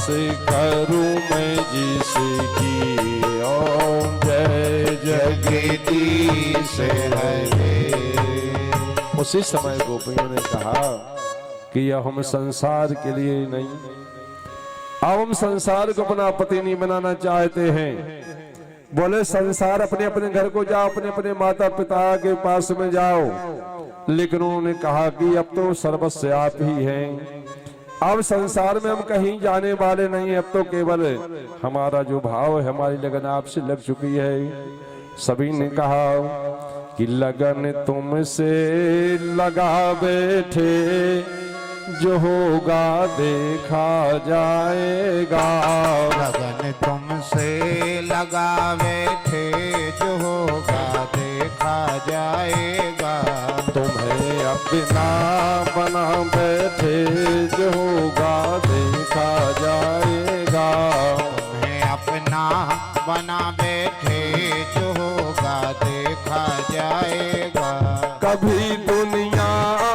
बस करूं मैं जिसकी, ओम जय जगदीश हरे। उसी समय गोपियों ने कहा कि यह हम संसार के लिए नहीं, अब हम संसार को अपना पति नहीं बनाना चाहते हैं। बोले संसार अपने अपने घर को जाओ, अपने अपने माता पिता के पास में जाओ, लेकिन उन्होंने कहा कि अब तो सर्वस्व आप ही हैं, अब संसार में हम कहीं जाने वाले नहीं, अब तो केवल हमारा जो भाव है, हमारी लगन आपसे लग चुकी है। सभी ने कहा कि लगन तुमसे लगा बैठे, जो होगा देखा जाएगा। लगन तुमसे लगा बैठे, जो होगा देखा जाएगा। तुम्हें अपना बना बैठे, जो होगा देखा जाएगा। तुम्हें अपना बना बैठे, जो होगा देखा जाएगा। कभी दुनिया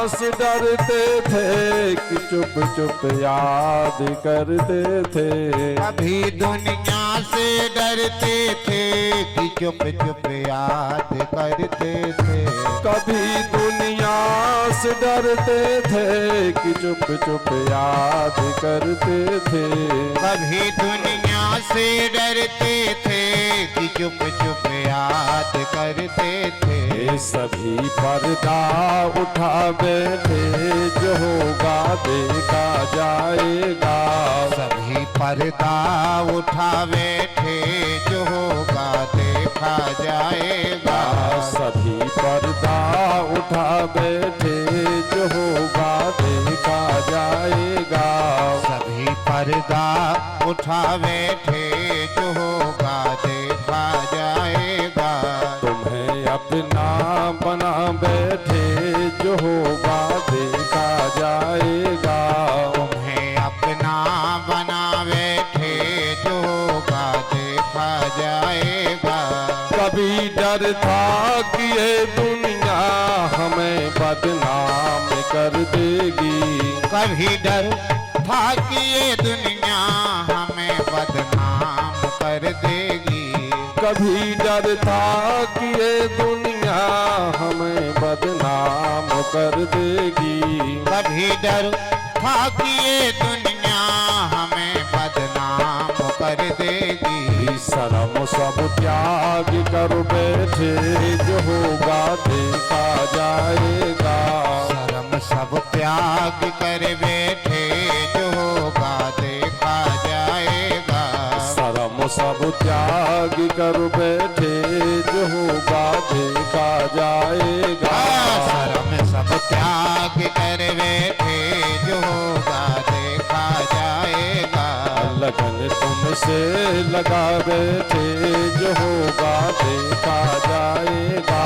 से डरते थे कि चुप चुप याद करते थे। कभी दुनिया से डरते थे कि चुप चुप याद करते थे। कभी दुनिया से डरते थे कि चुप चुप याद करते थे। कभी दुनिया से डरते थे कि चुप चुप याद करते थे। सभी पर्दा उठा बैठे, जो होगा देखा जाएगा। सभी पर्दा उठा बैठे, जो होगा देखा जाएगा। सभी पर्दा उठा बैठे, जो होगा देखा जाएगा। सभी पर्दा उठा बैठे, जो होगा देखा जाएगा। तुम्हें अपना बना बैठे, जो होगा देखा जाएगा। तुम्हें अपना बना बैठे, जो होगा देखा जाएगा। कभी डर था कि ये दुनिया हमें बदनाम कर देगी। कभी डर था कि ये दुनिया हमें बदनाम कर देगी। कभी डर था कि ये दुनिया हमें बदनाम कर देगी। कभी डर था कि ये दुनिया हमें बदनाम कर देगी। शर्म सब त्याग कर बैठे, जो होगा देखा जाएगा। शर्म सब त्याग कर बैठे, जो होगा देखा जाएगा। शर्म सब त्याग कर बैठे, जो होगा देखा जाएगा। शर्म सब त्याग कर बैठे, जो होगा देखा जाएगा। लगन तुमसे लगा बैठे, जो होगा देखा जाएगा।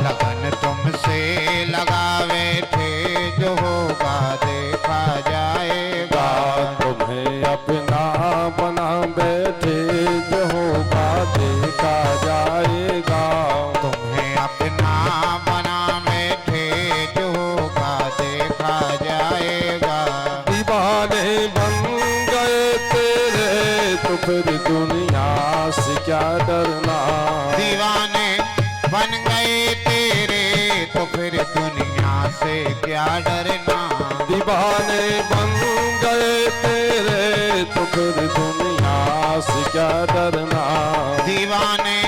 लगन तुमसे लगा बैठे, जो होगा देखा जाएगा। तुम्हें अपना बना बैठे, जो होगा देखा जाएगा। तुम्हें अपना बना बैठे, जो होगा देखा जाएगा। दीवाने बन गए तेरे, तो फिर दुनिया से क्या डरना। दीवाने बन गए तेरे, तो फिर दुनिया से क्या डरना। दीवाने बन गए तेरे, तो फिर दुनिया से क्या डरना। दीवाने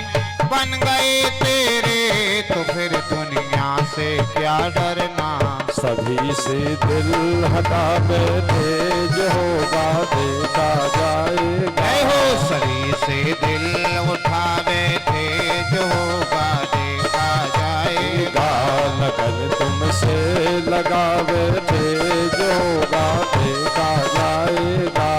बन गए तेरे, तो फिर दुनिया से क्या डरना। सभी से दिल हटा बैठे, जो होगा देखा जाएगा। ऐ हो सरी से दिल उठा बैठे, जो होगा देखा जाएगा। लगन तुमसे लगा बैठे, जो होगा देखा जाएगा।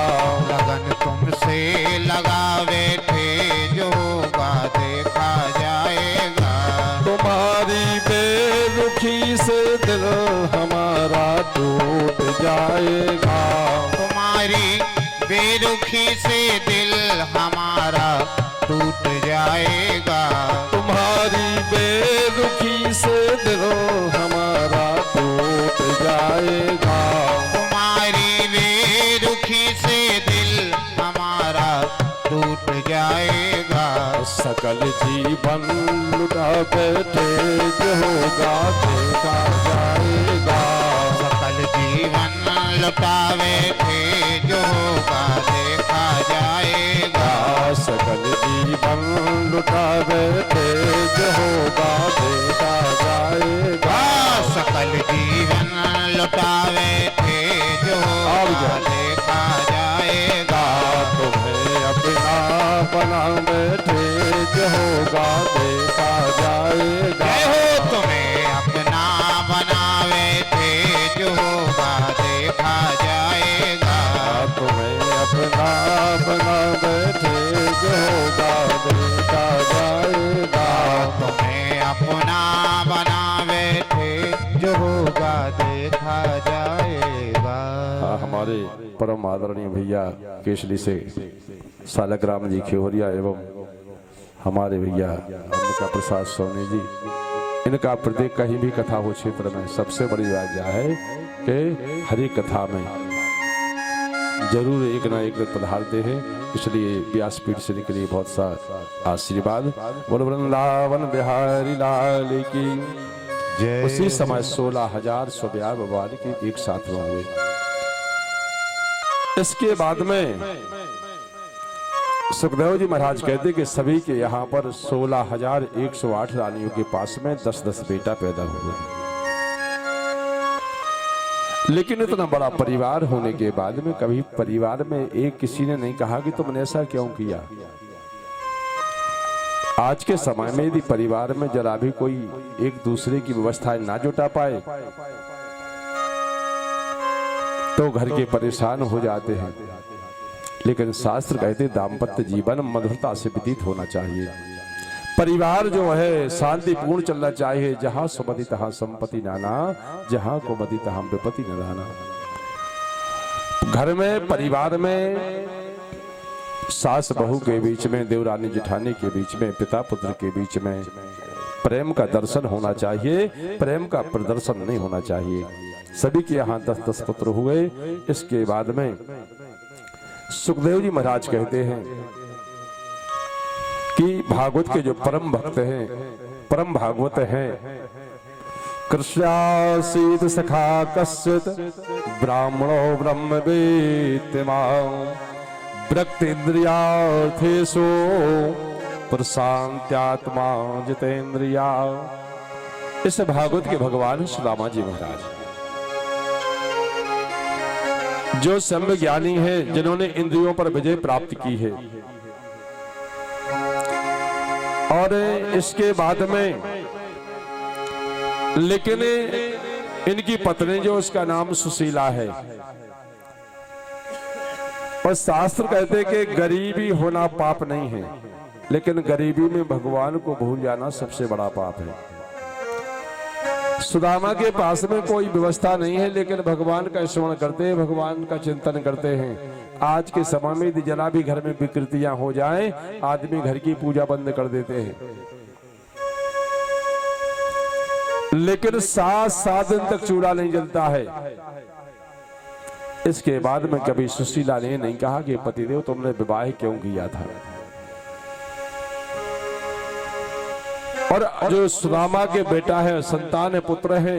लगन तुमसे लगा बैठे, जो होगा देखा जाएगा। तुम्हारी बेरुखी से दिल हमारा टूट जाएगा। तुम्हारी बेरुखी से दिल हमारा टूट जाएगा। तुम्हारी बेरुखी से दिल हमारा टूट जाएगा। तुम्हारी बेरुखी से दिल सकल जीवन लुटा बैठे जो होगा देखा जाएगा। सकल जीवन लुटावे थे जो होगा देखा जाएगा। सकल जीवन लुटा बैठे जो होगा देखा जाएगा। सकल जीवन लुटावे थे जो होगा देखा जाएगा। तुम्हें अपना बना बैठे जो होगा देखा जाएगा। जय हो तुम्हें अपना बनावे थे जो होगा देखा जाएगा। तुम्हें अपना बना बैठे जो होगा देखा जाएगा। तुम्हें अपना बनावे थे जो होगा देखा जाएगा। हमारे परम आदरणीय भैया केशली से सालग्राम जी खिहोरिया एवं हमारे भैया अंबिका प्रसाद सोनी जी, इनका प्रत्येक कहीं भी कथा हो क्षेत्र में सबसे बड़ी बात यह है कि हर एक कथा में जरूर एक ना एक पधारते हैं। इसलिए व्यासपीठ से निकली बहुत सा आशीर्वाद। बोल वृंदावन बिहारी लाल की जय। उसी समय 16,000 स्वब्याह भगवान के एक साथ में हुए। इसके बाद में सुखदेव जी महाराज कहते कि सभी के यहाँ पर 16,108 रानियों के पास में 10-10 बेटा पैदा हुए। लेकिन इतना बड़ा परिवार होने के बाद में कभी परिवार में एक किसी ने नहीं कहा कि तुमने ऐसा क्यों किया। आज के समय में यदि परिवार में जरा भी कोई एक दूसरे की व्यवस्थाएं ना जुटा पाए तो घर के परेशान हो जाते हैं। लेकिन शास्त्र कहते दाम्पत्य जीवन मधुरता से व्यतीत होना चाहिए। परिवार जो है शांतिपूर्ण चलना चाहिए। जहां सुमति तहां संपत्ति नाना, जहां कुमति तहां विपत्ति न रहना। घर में परिवार में सास बहू के बीच में, देवरानी जेठानी के बीच में, पिता पुत्र के बीच में प्रेम का दर्शन होना चाहिए, प्रेम का प्रदर्शन नहीं होना चाहिए। सभी के यहाँ 10-10 पुत्र हुए। इसके बाद में सुखदेव जी महाराज कहते हैं कि भागवत के जो परम भक्त हैं, परम भागवत हैं, कृष्णासीत सखा कश्चित ब्राह्मणो ब्रह्मवेत्तमां भक्तेन्द्रियार्थेषु प्रशांत्यात्मा जितेन्द्रिया। इस भागवत के भगवान सुदामा जी महाराज जो सम्य ज्ञानी है, जिन्होंने इंद्रियों पर विजय प्राप्त की है। और इसके बाद में लेकिन इनकी पत्नी जो उसका नाम सुशीला है। और शास्त्र कहते कि गरीबी होना पाप नहीं है, लेकिन गरीबी में भगवान को भूल जाना सबसे बड़ा पाप है। सुदामा के पास में कोई व्यवस्था नहीं है, लेकिन भगवान का स्मरण करते हैं, भगवान का चिंतन करते हैं। आज के समय में यदि जरा भी घर में विकृतियां हो जाएं, आदमी घर की पूजा बंद कर देते हैं। लेकिन 7 दिन तक चूड़ा नहीं जलता है। इसके बाद में कभी सुशीला ने नहीं कहा कि पतिदेव तुमने विवाह क्यों किया था। और जो सुदामा के बेटा है, संतान है, पुत्र है,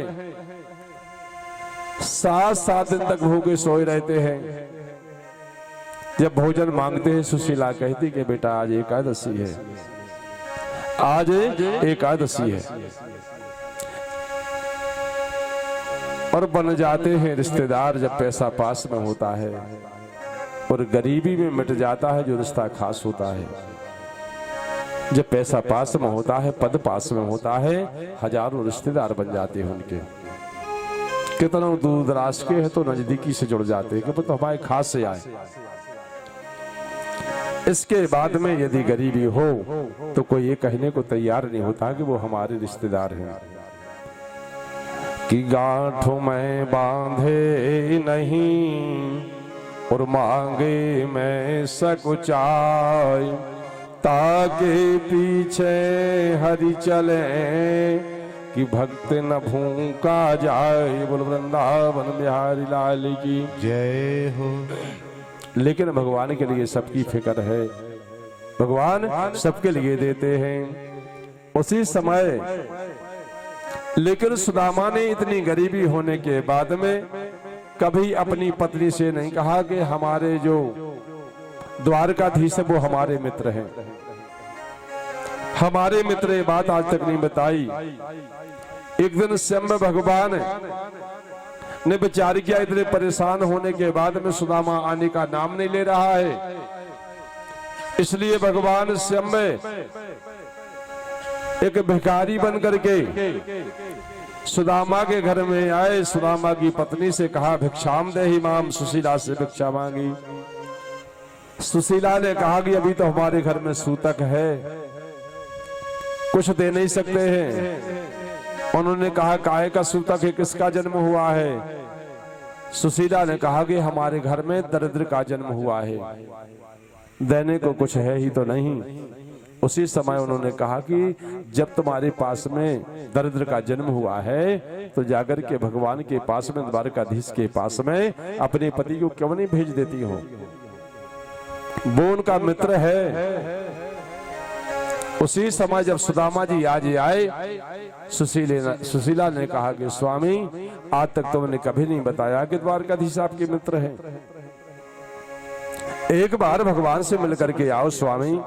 7 दिन तक भूखे सोए रहते हैं। जब भोजन मांगते हैं, सुशीला कहती कि बेटा आज एकादशी है, आज एकादशी है। और बन जाते हैं रिश्तेदार जब पैसा पास में होता है, और गरीबी में मिट जाता है जो रिश्ता खास होता है। जब पैसा पास में होता है, पद पास में होता है, हजारों रिश्तेदार बन जाते हैं उनके। कितना दूर दराज के है तो नजदीकी से जुड़ जाते हैं कि तो हमारे खास से आए। इसके बाद में यदि गरीबी हो तो कोई ये कहने को तैयार नहीं होता कि वो हमारे रिश्तेदार हैं। कि गांठ में बांधे नहीं और मांगे में सकुचाई, ताके पीछे हरि चले कि भक्त न भूखा जाए। बोल वृंदावन बिहारी लाल की जय हो। लेकिन भगवान के लिए सबकी फिक्र है। भगवान सबके लिए देते हैं। उसी समय लेकिन सुदामा ने इतनी गरीबी होने के बाद में कभी अपनी पत्नी से नहीं कहा कि हमारे जो द्वारकाधीश है वो हमारे मित्र हैं, हमारे मित्र, ये बात आज तक नहीं बताई। एक दिन स्वयं भगवान ने विचार किया, इतने परेशान होने के बाद में सुदामा आने का नाम नहीं ले रहा है, इसलिए भगवान स्वयं एक भिखारी बन करके सुदामा के घर में आए। सुदामा की पत्नी से कहा, भिक्षाम देहि माम, सुशीला से भिक्षा मांगी। सुशीला ने कहा कि अभी तो हमारे घर में सूतक है, कुछ दे नहीं सकते हैं। उन्होंने कहा, काहे का सूतक है, किसका जन्म हुआ है? सुशीला ने कहा कि हमारे घर में दरिद्र का जन्म हुआ है, देने को कुछ है ही तो नहीं। उसी समय उन्होंने कहा कि जब तुम्हारे पास में दरिद्र का जन्म हुआ है तो जाकर के भगवान के पास में, द्वारकाधीश के पास में अपने पति को क्यों नहीं भेज देती हो, वो उनका मित्र है। उसी समय जब सुदामा जी आज आए, सुशीला ने कहा कि स्वामी, आज तक तुमने कभी नहीं बताया कि द्वारकाधीश आपके मित्र हैं, एक बार भगवान से मिलकर के आओ स्वामी।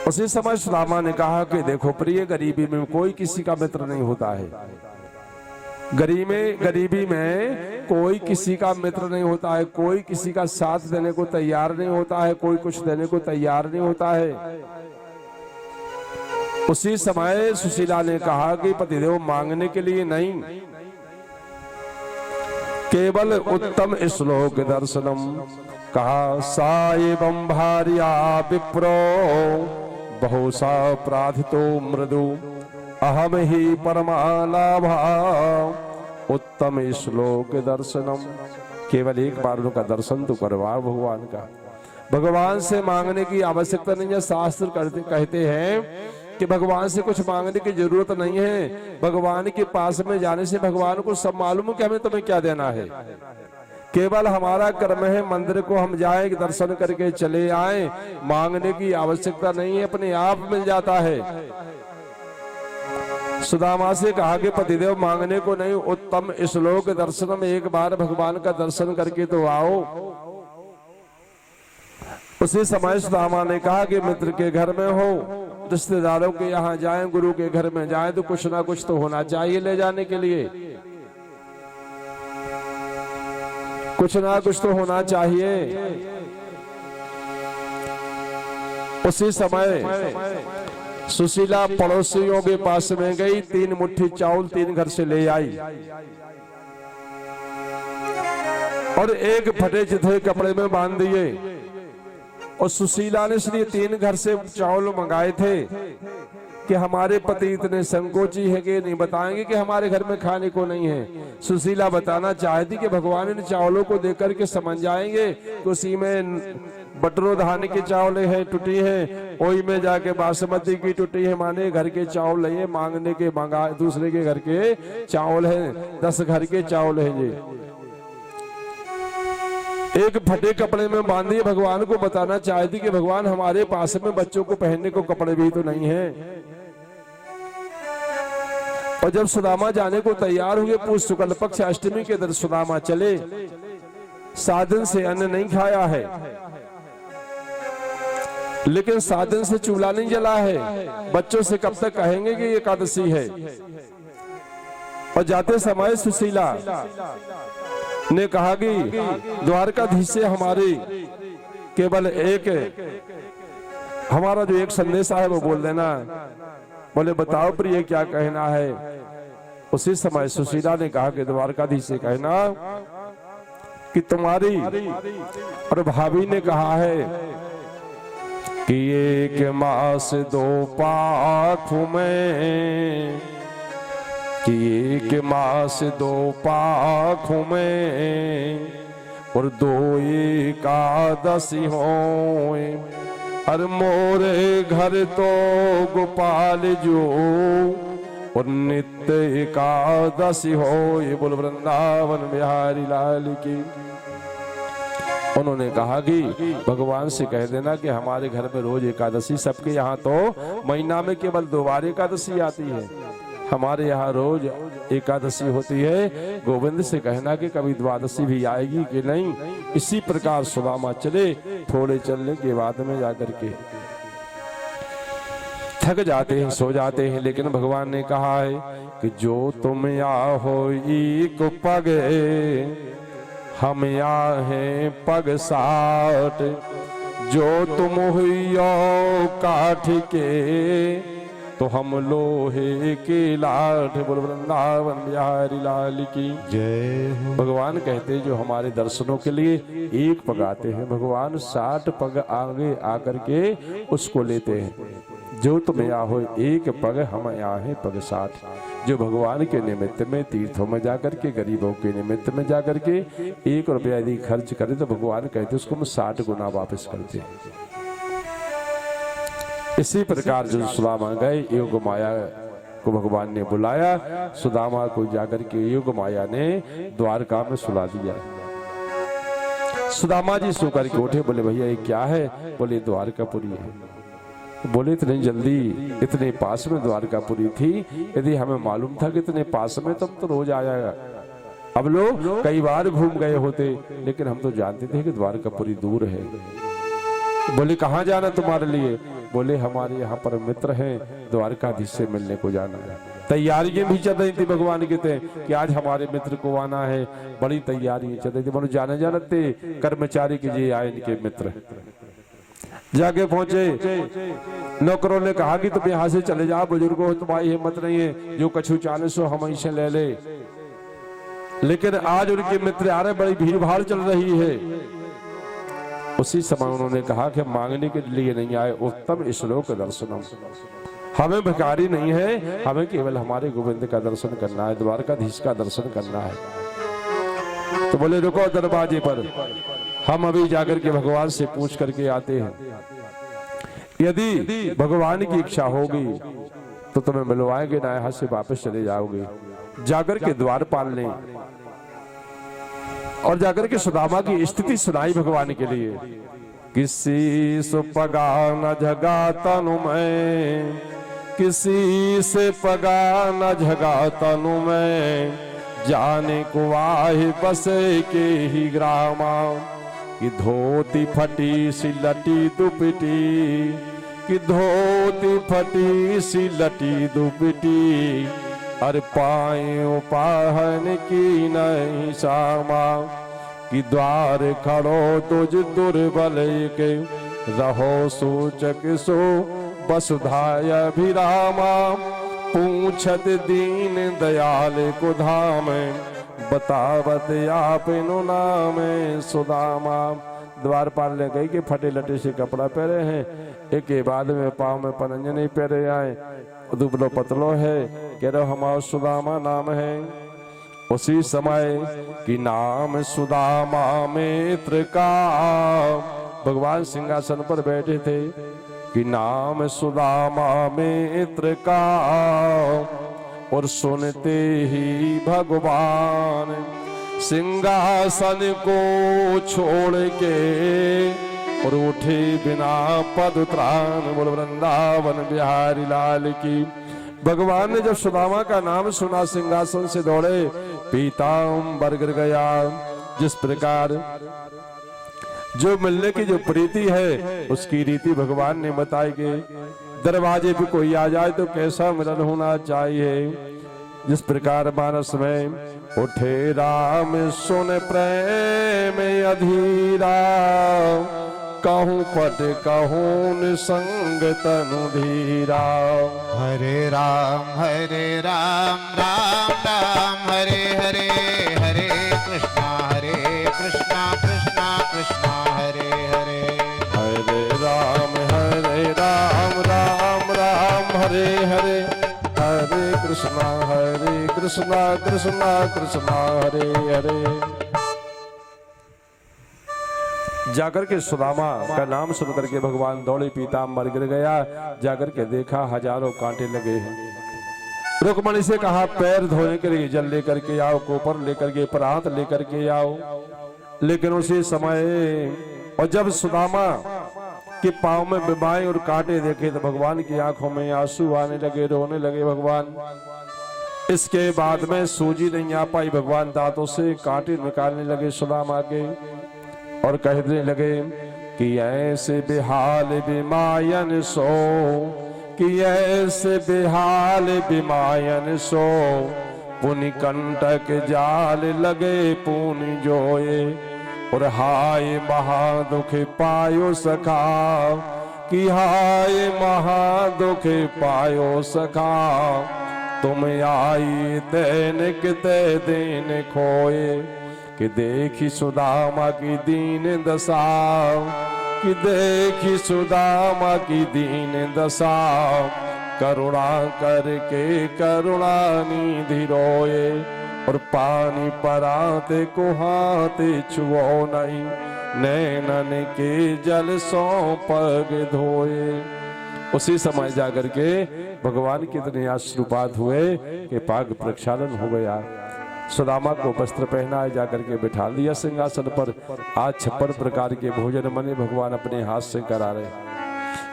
उसी समय सुदामा ने कहा कि देखो प्रिय, गरीबी में कोई किसी का मित्र नहीं होता है, गरीबी में कोई किसी का मित्र नहीं होता है, कोई किसी का साथ देने को तैयार नहीं होता है, कोई कुछ देने को तैयार नहीं होता है। उसी समय सुशीला ने कहा कि पतिदेव मांगने के लिए नहीं, केवल उत्तम श्लोक दर्शनम। कहा, साएवं भार्या विप्रो बहुसा प्रार्थितो मृदु, अहम ही परमालाभा उत्तम श्लोक दर्शनम। केवल एक बार उनका दर्शन तो करवाओ भगवान का। भगवान से मांगने की आवश्यकता नहीं है। शास्त्र कहते हैं कि भगवान से कुछ मांगने की जरूरत नहीं है। भगवान के पास में जाने से भगवान को सब मालूम है कि हमें तुम्हें क्या देना है। केवल हमारा कर्म है, मंदिर को हम जाए, दर्शन करके चले आए, मांगने की आवश्यकता नहीं है, अपने आप मिल जाता है। सुदामा से कहा कि पतिदेव मांगने को नहीं, उत्तम श्लोक दर्शन में एक बार भगवान का दर्शन करके तो आओ। उसी समय सुदामा ने कहा कि मित्र के घर में हो, रिश्तेदारों के यहाँ जाएं, गुरु के घर में जाएं, तो कुछ ना कुछ तो होना चाहिए ले जाने के लिए, कुछ ना कुछ तो होना चाहिए। उसी समय सुशीला पड़ोसियों के पास में गई, 3 मुट्ठी चावल 3 घर से ले आई और एक फटे चिथे कपड़े में बांध दिए। और सुशीला ने इसलिए 3 घर से चावल मंगाए थे कि हमारे पति इतने संकोची है कि नहीं बताएंगे कि हमारे घर में खाने को नहीं है। सुशीला बताना चाहती कि भगवान इन चावलों को देकर के समझ जाएंगे कि उसी में बटरो धान के चावल है, टूटी है, वही में जाके बासमती की टूटी है, माने घर के चावल है, मांगने के मंगा दूसरे के घर के चावल है, 10 घर के चावल है। ये एक फटे कपड़े में बांधी भगवान को बताना चाहती कि भगवान हमारे पास में बच्चों को पहनने को कपड़े भी तो नहीं है। और जब सुदामा जाने को तैयार हुए, पुष शुक्ल पक्ष अष्टमी के दिन सुदामा चले, 7 दिन से अन्न नहीं खाया है, लेकिन 7 दिन से चूल्हा नहीं जला है। बच्चों से कब तक कहेंगे कि ये एकादशी है। और जाते समय सुशीला ने कहा कि द्वारकाधीश से हमारी केवल एक हमारा जो एक संदेश है वो बोल देना। बोले बताओ प्रिय क्या कहना है। उसी समय सुशीला ने कहा कि द्वारकाधीश से कहना कि तुम्हारी और भाभी ने कहा है कि 1 मास 2 पाख में, कि 1 मास 2 पाख में और 2 एकादशी होए। और मोरे घर तो गोपाल जो और नित्य एकादशी हो। ये बोल वृंदावन बिहारी लाल की। उन्होंने कहा कि भगवान से कह देना कि हमारे घर में रोज एकादशी, सबके यहाँ तो महीना में केवल 2 बार एकादशी आती है, हमारे यहाँ रोज एकादशी होती है। गोविंद से कहना कि कभी द्वादशी भी आएगी कि नहीं। इसी प्रकार सुदामा चले, थोड़े चलने के बाद में जाकर के थक जाते हैं, सो जाते हैं। लेकिन भगवान ने कहा है कि जो तुम या हो एक पग, हम या हैं पग 60, जो तुम हुई काठ के, तो हम लोहे के लाठ। बोल वृंदावन बिहारी लाल की जय हो। भगवान कहते हैं जो हमारे दर्शनों के लिए एक पग आते हैं, भगवान 60 पग आगे आकर के उसको लेते हैं। जो तुम यहाँ हो एक पग, हम यहाँ हैं पग 60। जो भगवान के निमित्त में तीर्थों में जाकर के, गरीबों के निमित्त में जाकर के 1 रुपया यदि खर्च करे तो भगवान कहते उसको हम 60 गुना वापस करते हैं। इसी प्रकार जो सुदामा गए, योग माया को भगवान ने बुलाया, सुदामा को जाकर के योग माया ने द्वारका में सुला दिया। सुदामा जी सो करके उठे, बोले भैया ये क्या है? बोले द्वारकापुरी है। बोले इतने जल्दी, इतने पास में द्वारकापुरी थी, यदि हमें मालूम था कि इतने पास में तब तो रोज आ जाएगा। अब लोग कई बार घूम गए होते, लेकिन हम तो जानते थे कि द्वारकापुरी दूर है। बोले कहाँ जाना तुम्हारे लिए? बोले हमारे यहाँ पर मित्र हैं, द्वारकाधीश से मिलने को जाना है। तैयारियां भी चल रही थी, भगवान कहते हैं कि आज हमारे मित्र को आना है, बड़ी तैयारियां चल रही थी। बोले जाने जानते कर्मचारी के जी आए इनके मित्र। जाके पहुंचे, नौकरों ने कहा कि तुम यहाँ से चले जाओ, बुजुर्गों तुम्हारी हिम्मत नहीं है, जो कछु चाहे सो हम इसे ले ले। लेकिन आज उनके मित्र आ रहे, बड़ी भीड़ भाड़ चल रही है। उसी समय उन्होंने कहा कि मांगने के लिए नहीं आए, उत्तम श्लोक दर्शनम, हमें भिखारी नहीं है, हमें केवल हमारे गोविंद का दर्शन करना है, द्वारकाधीश का दर्शन करना है। तो बोले रुको दरवाजे पर, हम अभी जाकर के भगवान से पूछ करके आते हैं। यदि भगवान की इच्छा होगी तो तुम्हें मिलवाएंगे, ना यहाँ से वापस चले जाओगे। जाकर के द्वारपाल ने और जाकर के सुदामा की स्थिति सुनाई भगवान के लिए। किसी से पगा न झगा तनु में, किसी से पगा न झगा तनु में, जाने को वाहे बसे के ही ग्रामा। कि धोती फटी सी लटी दुपटी, कि धोती फटी सी लटी दुपटी, अरे पाए पाहन की नहीं सामा। कि द्वार खड़ो तुझ दुर्बल के, रहो सूचक सो वसुधाय अभिरामा। पूछत दीन दयाल को धाम, बतावत आपनो नाम सुदामा। द्वारपाल ने कही कि फटे लटे से कपड़ा पहने हैं, एक के बाद में पाँव में पनंजन नहीं पहने आए, दुबलो पतलो है, कह रहे हमारा सुदामा नाम है। उसी समय कि नाम सुदामा मित्र का, भगवान सिंहासन पर बैठे थे, कि नाम सुदामा मित्र का। और सुनते ही भगवान सिंहासन को छोड़ के, और उठे बिना पद त्राण। बोल वृंदावन बिहारी लाल की। भगवान ने जब सुदामा का नाम सुना, सिंहासन से दौड़े, पीतांबर गिर गया। जिस प्रकार जो मिलने की जो प्रीति है, उसकी रीति भगवान ने बताई कि दरवाजे पे कोई आ जाए तो कैसा मिलन होना चाहिए। जिस प्रकार मानस में उठे राम सुन प्रेम अधीरा, कहूँ पट कहूँ संग तनु धीरा। हरे राम राम राम हरे हरे, हरे कृष्णा कृष्णा कृष्णा हरे हरे। हरे राम राम राम हरे हरे, हरे कृष्णा कृष्णा कृष्णा हरे हरे। जाकर के सुदामा का नाम सुन करके भगवान दौड़े, पीतांबर गिर गया। जाकर के देखा हजारों कांटे लगे हैं। रुक्मणी से कहा पैर धोने के लिए जल लेकर के आओ, कोपर लेकर के, प्रांत लेकर के आओ। लेकिन उसी समय और जब सुदामा के पांव में बिबाएं और कांटे देखे तो भगवान की आंखों में आंसू आने लगे, रोने लगे भगवान। इसके बाद में सूजी नहीं आ पाई, भगवान दांतों से कांटे निकालने लगे सुदामा के और कहने लगे कि ऐसे बेहाल बिमायन सो, कि ऐसे बेहाल बिमायन सो, पुनि कंटक जाल लगे पुनि जोए, और हाय महादुख पायो सखा, कि हाय महादुख पायो सखा, तुम आई दैनिक ते दिन खोए, कि देखी सुदामा की दीन दशा, कि देखी सुदामा की दीन दशा, करुणा करके करुणा निधि रोए, और पानी पराते को हाथ छुओ नहीं, नैनन के जल सो पग धोए। उसी समय जाकर के भगवान के इतने आशीर्वाद हुए कि पाग प्रक्षालन हो गया। सुदामा को वस्त्र पहनाए, जाकर के बिठा दिया सिंहासन पर। आज 56 प्रकार के भोजन मने भगवान अपने हाथ से करा रहे।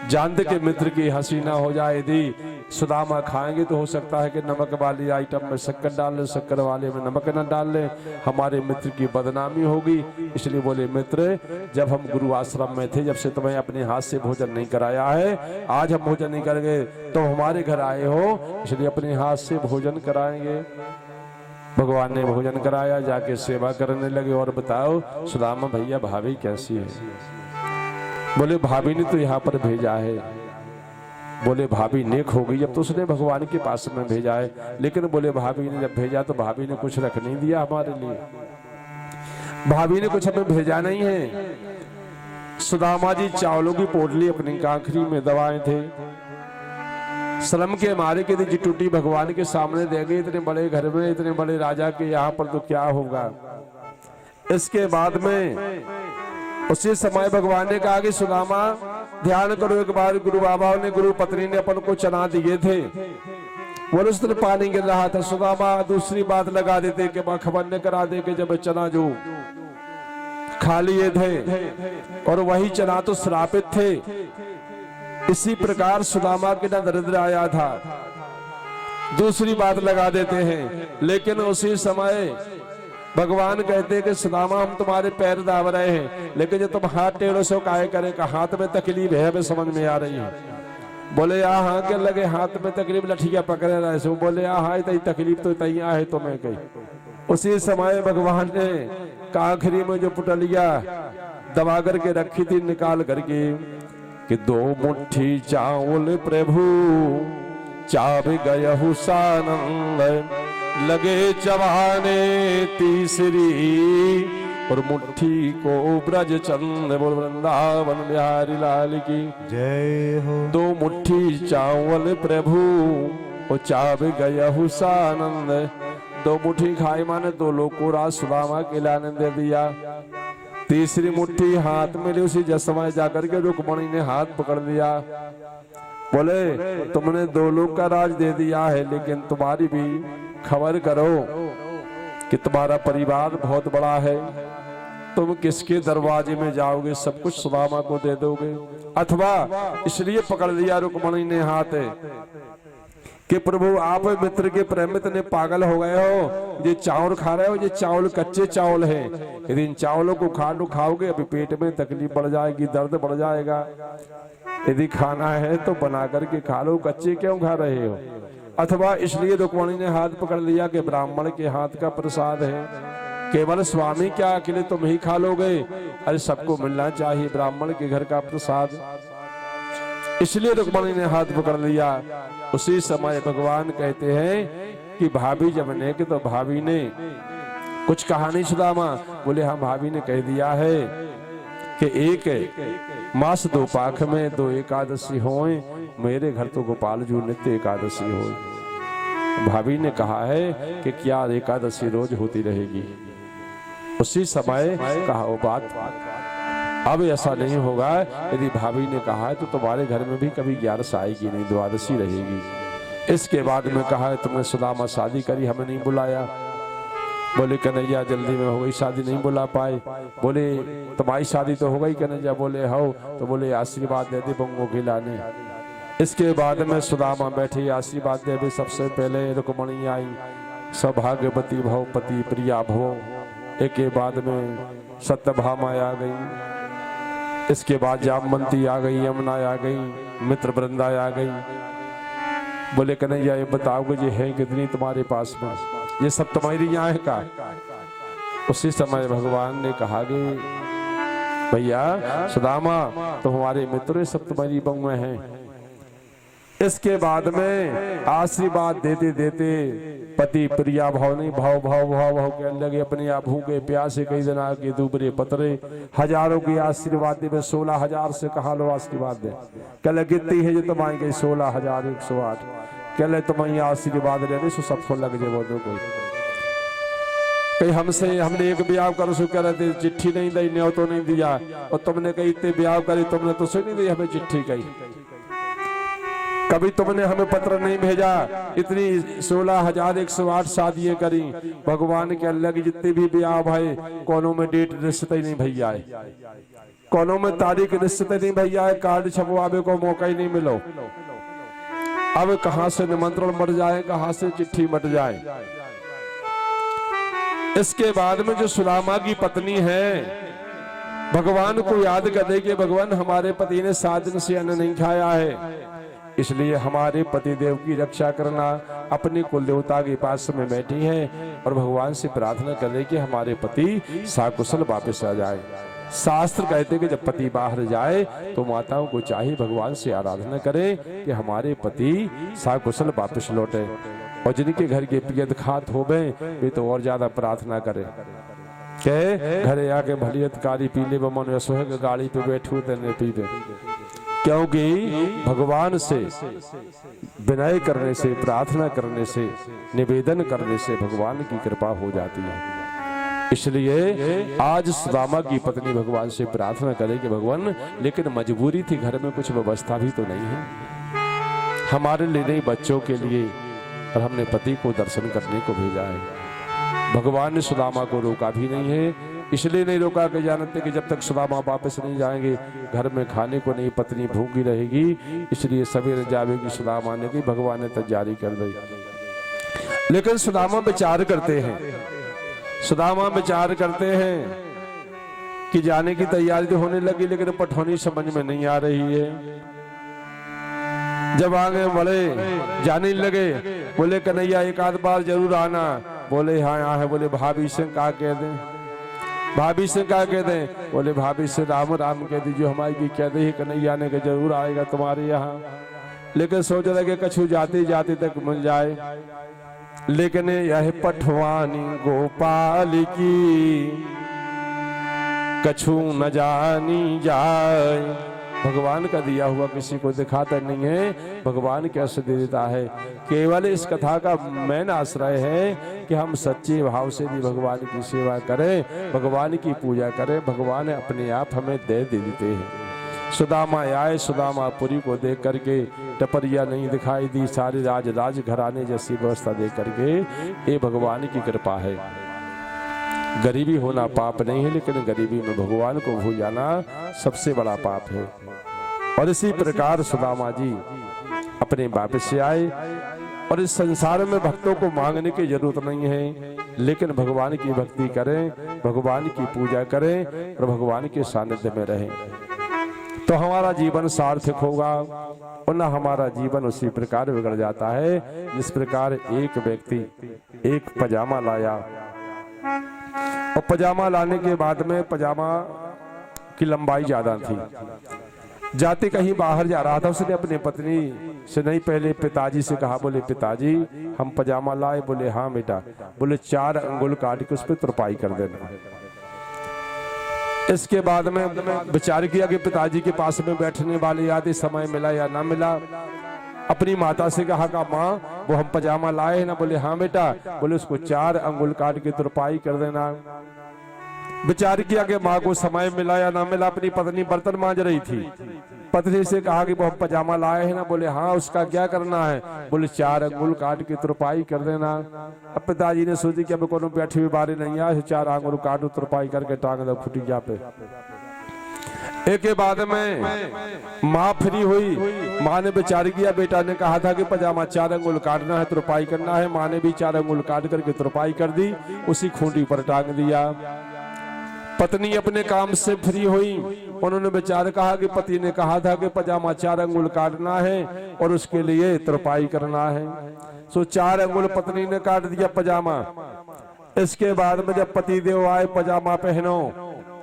जानते के मित्र की हंसी ना हो जाए, यदि सुदामा खाएंगे तो हो सकता है कि नमक वाली आइटम में शक्कर डाल ले, शक्कर वाले में नमक न डाल ले, हमारे मित्र की बदनामी होगी। इसलिए बोले मित्र, जब हम गुरु आश्रम में थे, जब से तुम्हें अपने हाथ से भोजन नहीं कराया है, आज हम भोजन नहीं करेंगे, तो हमारे घर आए हो, इसलिए अपने हाथ से भोजन कराएंगे। भगवान ने भोजन कराया, जाके सेवा करने लगे। और बताओ सुदामा भैया भाभी कैसी है? बोले भाभी ने तो यहाँ पर भेजा है। बोले भाभी नेक हो गई, जब तो उसने भगवान के पास में भेजा है। लेकिन बोले भाभी ने जब भेजा तो भाभी ने कुछ रख नहीं दिया हमारे लिए, भाभी ने कुछ हमें भेजा नहीं है। सुदामा जी चावलों की पोटली अपनी कांखरी में दबाए थे, श्रम के मारे के जी टूटी भगवान के सामने दे गई। इतने बड़े घर में, इतने बड़े राजा के यहाँ पर तो क्या होगा। इसके बाद में उसी समय भगवान ने कहा कि सुदामा ध्यान करो, एक बार गुरु बाबा ने, गुरु पत्नी ने अपन को चना दिए थे, बोले उस दिन पानी गिर रहा था। सुदामा दूसरी बात लगा देते कि खबर न करा दे कि जब चना जो खा लिए थे, और वही चना तो श्रापित थे। इसी प्रकार सुदामा के न दरिद्र आया था, दूसरी बात लगा देते हैं। लेकिन उसी समय भगवान कहते कि सुदामा हम तुम्हारे पैर दाब रहे हैं, लेकिन जो तुम हाथ टेढ़ो से काहे करे का, हाथ में तकलीफ है, हमें समझ में आ रही है। बोले हाँ के लगे हाथ में तकलीफ, लठिया पकड़े रहे से। बोले हाँ तकलीफ तो तैयार है तुम्हें कही। उसी समय भगवान ने कांखरी में जो पुटलिया दबा करके रखी थी निकाल करके कि 2 मुट्ठी चावल प्रभु चाव गयहु सानंद, लगे चबाने तीसरी, और मुट्ठी को ब्रज चंद, बोल वृंदावन बिहारी लाल की जय हो। 2 मुट्ठी चावल प्रभु और चाव गयहु सानंद, 2 मुट्ठी खाई माने 2 लोग को राज सुदामा के लाने दे दिया। तीसरी मुट्ठी हाथ में ली, उसी जसमय जाकर के रुक्मणी ने हाथ पकड़ लिया। बोले तुमने 2 लोग का राज दे दिया है, लेकिन तुम्हारी भी खबर करो कि तुम्हारा परिवार बहुत बड़ा है, तुम किसके दरवाजे में जाओगे, सब कुछ सुदामा को दे दोगे। अथवा इसलिए पकड़ लिया रुक्मणी ने हाथ कि प्रभु आप मित्र के प्रेमित ने पागल हो गए हो, ये चावल खा रहे हो, ये चावल कच्चे चावल है, यदि इन चावलों को खाओगे अभी पेट में तकलीफ बढ़ जाएगी, दर्द बढ़ जाएगा। यदि खाना है तो बना करके खा लो, कच्चे क्यों खा रहे हो। अथवा इसलिए रुक्मणी ने हाथ पकड़ लिया कि ब्राह्मण के हाथ का प्रसाद है, केवल स्वामी क्या अकेले तुम ही खा लोगे, अरे सबको मिलना चाहिए ब्राह्मण के घर का प्रसाद। इसलिए रुक्मणी ने हाथ पकड़ लिया। उसी समय भगवान कहते हैं कि भाभी जब ने कि तो भाभी ने कुछ कहा नहीं सुदामा। बोले हाँ भाभी ने कह दिया है कि 1 मास 2 पाख में 2 एकादशी होए, मेरे घर तो गोपाल जी नित्य एकादशी हो। भाभी ने कहा है कि क्या एकादशी रोज होती रहेगी। उसी समय कहा वो बात अब ऐसा नहीं होगा, यदि भाभी ने कहा है तो तुम्हारे घर में भी कभी 11 आएगी नहीं, द्वादशी रहेगी। इसके बाद में कहा है तुमने सुदामा शादी करी, हमें नहीं बुलाया। बोले कन्हैया जल्दी में हो गई शादी, नहीं बुला पाए। बोले तुम्हारी शादी तो हो गई कन्हैया? बोले हो। तो बोले आशीर्वाद दे दे बंगो खिलाने। इसके बाद में सुदामा बैठे आशीर्वाद दे दे। सबसे पहले रुक्मणी आई, सौभाग्यवती भव पति प्रिया भव। एक के बाद में सत्यभामा आ गई। इसके बाद जामवंती आ गई, यमुना आ गई, मित्र वृंदा आ गई। बोले कन्हैया ये बताओगे जी है कितनी तुम्हारे पास में? ये सब तुम्हारी यहाँ है का? उसी समय भगवान ने कहा कि भैया सुदामा तो हमारे मित्र सब तुम्हारी बहू हैं। इसके बाद में आशीर्वाद देते देते पति प्रिया भाव नहीं भाव भाव भाव भाव कहने लगे। अपने आप भूखे प्यासे कई दिन आगे दूबरे पतरे हजारों की आशीर्वाद दे। 16,000 से कहा लो आशीर्वाद दे। कहले कितनी है जो तुम्हारी गई? 16,108। कहले तुम्हारी आशीर्वाद लेने सो सबको लग जाए। बोलो कोई कहीं हमने एक ब्याह कर सो कह रहे थे चिट्ठी नहीं दी, न्यों तो नहीं दिया। और तुमने कहीं इतने ब्याह करी, तुमने तो सुनी दी हमें चिट्ठी कही, कभी तुमने हमें पत्र नहीं भेजा। इतनी 16,108 शादियां करी। भगवान के अल्लाह की जितने भी ब्याह भाई कोनों में डेट निश्चित ही नहीं भैया है, कोनों में तारीख निश्चित नहीं भैया है। कार्ड छपवावे को मौका ही नहीं मिलो। अब कहां से निमंत्रण मर जाए, कहां से चिट्ठी मट जाए। इसके बाद में जो सुदामा की पत्नी है भगवान को याद कर दे कि भगवान हमारे पति ने 7 दिन से अन्न नहीं खाया है, इसलिए हमारे पति देव की रक्षा करना। अपने कुल देवता के पास में बैठी है और भगवान से प्रार्थना कर रहे कि हमारे पति सकुशल वापस आ जाए। शास्त्र कहते हैं कि जब पति बाहर जाए तो माताओं को चाहिए भगवान से आराधना करें कि हमारे पति सकुशल वापस लौटे। और जिनके घर के पियत खात हो गए वे तो और ज्यादा प्रार्थना करें के घरे आके भलियतकारी पीले बमन सुहाग गाड़ी पे बैठू तेने पीवे। क्योंकि भगवान से विनय करने से, प्रार्थना करने से, निवेदन करने से भगवान की कृपा हो जाती है। इसलिए आज सुदामा की पत्नी भगवान से प्रार्थना करे कि भगवान लेकिन मजबूरी थी, घर में कुछ व्यवस्था भी तो नहीं है हमारे लिए, नहीं बच्चों के लिए, और हमने पति को दर्शन करने को भेजा है। भगवान ने सुदामा को रोका भी नहीं है, इसलिए नहीं रोका कि जानते कि जब तक सुदामा वापस नहीं जाएंगे घर में खाने को नहीं, पत्नी भूखी रहेगी। इसलिए सवेरे जावेगी सुदामा ने की भगवान ने तैयारी कर दी। लेकिन सुदामा विचार करते हैं, सुदामा विचार करते हैं कि जाने की तैयारी तो होने लगी लेकिन पठौनी समझ में नहीं आ रही है। जब आगे बढ़े जाने लगे, बोले कन्हैया एक आध बार जरूर आना। बोले हाँ यहाँ है। बोले भाभी से क्या कह दें? भाभी से क्या कह दें? बोले भाभी से राम राम कह दीजिए, हमारी की कह दी कन्हैया ने कि जरूर आएगा तुम्हारे यहाँ। लेकिन सोच लगे कछु जाते जाते तक मिल जाए। लेकिन यह पठवानी गोपाल की कछु न जानी जाए। भगवान का दिया हुआ किसी को दिखाता नहीं है, भगवान कैसे दे देता है। केवल इस कथा का मेन आश्रय है कि हम सच्चे भाव से भी भगवान की सेवा करें, भगवान की पूजा करें, भगवान अपने आप हमें दे देते हैं। सुदामा आए, सुदामापुरी को देख करके टपरिया नहीं दिखाई दी, सारे राज घराने जैसी व्यवस्था देख करके ये भगवान की कृपा है। गरीबी होना पाप नहीं है, लेकिन गरीबी में भगवान को भूल जाना सबसे बड़ा पाप है। और इसी प्रकार सुदामा जी अपने वापस से आए। और इस संसार में भक्तों को मांगने की जरूरत नहीं है, लेकिन भगवान की भक्ति करें, भगवान की पूजा करें और भगवान के सानिध्य में रहें तो हमारा जीवन सार्थक होगा। और न हमारा जीवन उसी प्रकार बिगड़ जाता है जिस प्रकार एक व्यक्ति एक पजामा लाया और पजामा लाने के बाद में पजामा की लंबाई ज्यादा थी। जाते कहीं बाहर जा रहा था, उसने अपने पत्नी से नहीं पहले पिताजी से कहा, बोले पिताजी हम पजामा लाए। बोले हाँ बेटा। बोले 4 अंगुल काट के उस पर तुरपाई कर देना। इसके बाद में विचार किया कि पिताजी के पास में बैठने वाले आदि समय मिला या ना मिला। अपनी माता से कहा का माँ वो हम पजामा लाए हैं ना? बोले हाँ बेटा। बोले उसको 4 अंगुल काट के तुरपाई कर देना। विचार किया कि माँ को समय मिला या ना मिला। अपनी पत्नी बर्तन मांज रही थी, पत्नी से कहा कि वो पजामा लाए हैं ना? बोले हाँ। उसका क्या करना है? बोले 4 अंगुल काट के तुरपाई कर देना। अब पिताजी ने सोची कि अब कोनो बैठी हुई बारी नहीं आए, 4 अंगुल काट तुरपाई करके टांग दो फुटिया पे। एक के बाद में माँ फ्री हुई, माँ ने विचार किया, बेटा ने कहा था कि पजामा 4 अंगुल काटना है, तुरपाई करना है। माँ ने भी 4 अंगुल काट करके तुरपाई कर दी, उसी खूंटी पर टांग दिया। पत्नी अपने काम से फ्री हुई, उन्होंने विचार कहा कि पति ने कहा था कि पजामा 4 अंगुल काटना है और उसके लिए तुरपाई करना है। सो 4 अंगुल पत्नी ने काट दिया पजामा। इसके बाद में जब पति देव आए, पजामा पहनो,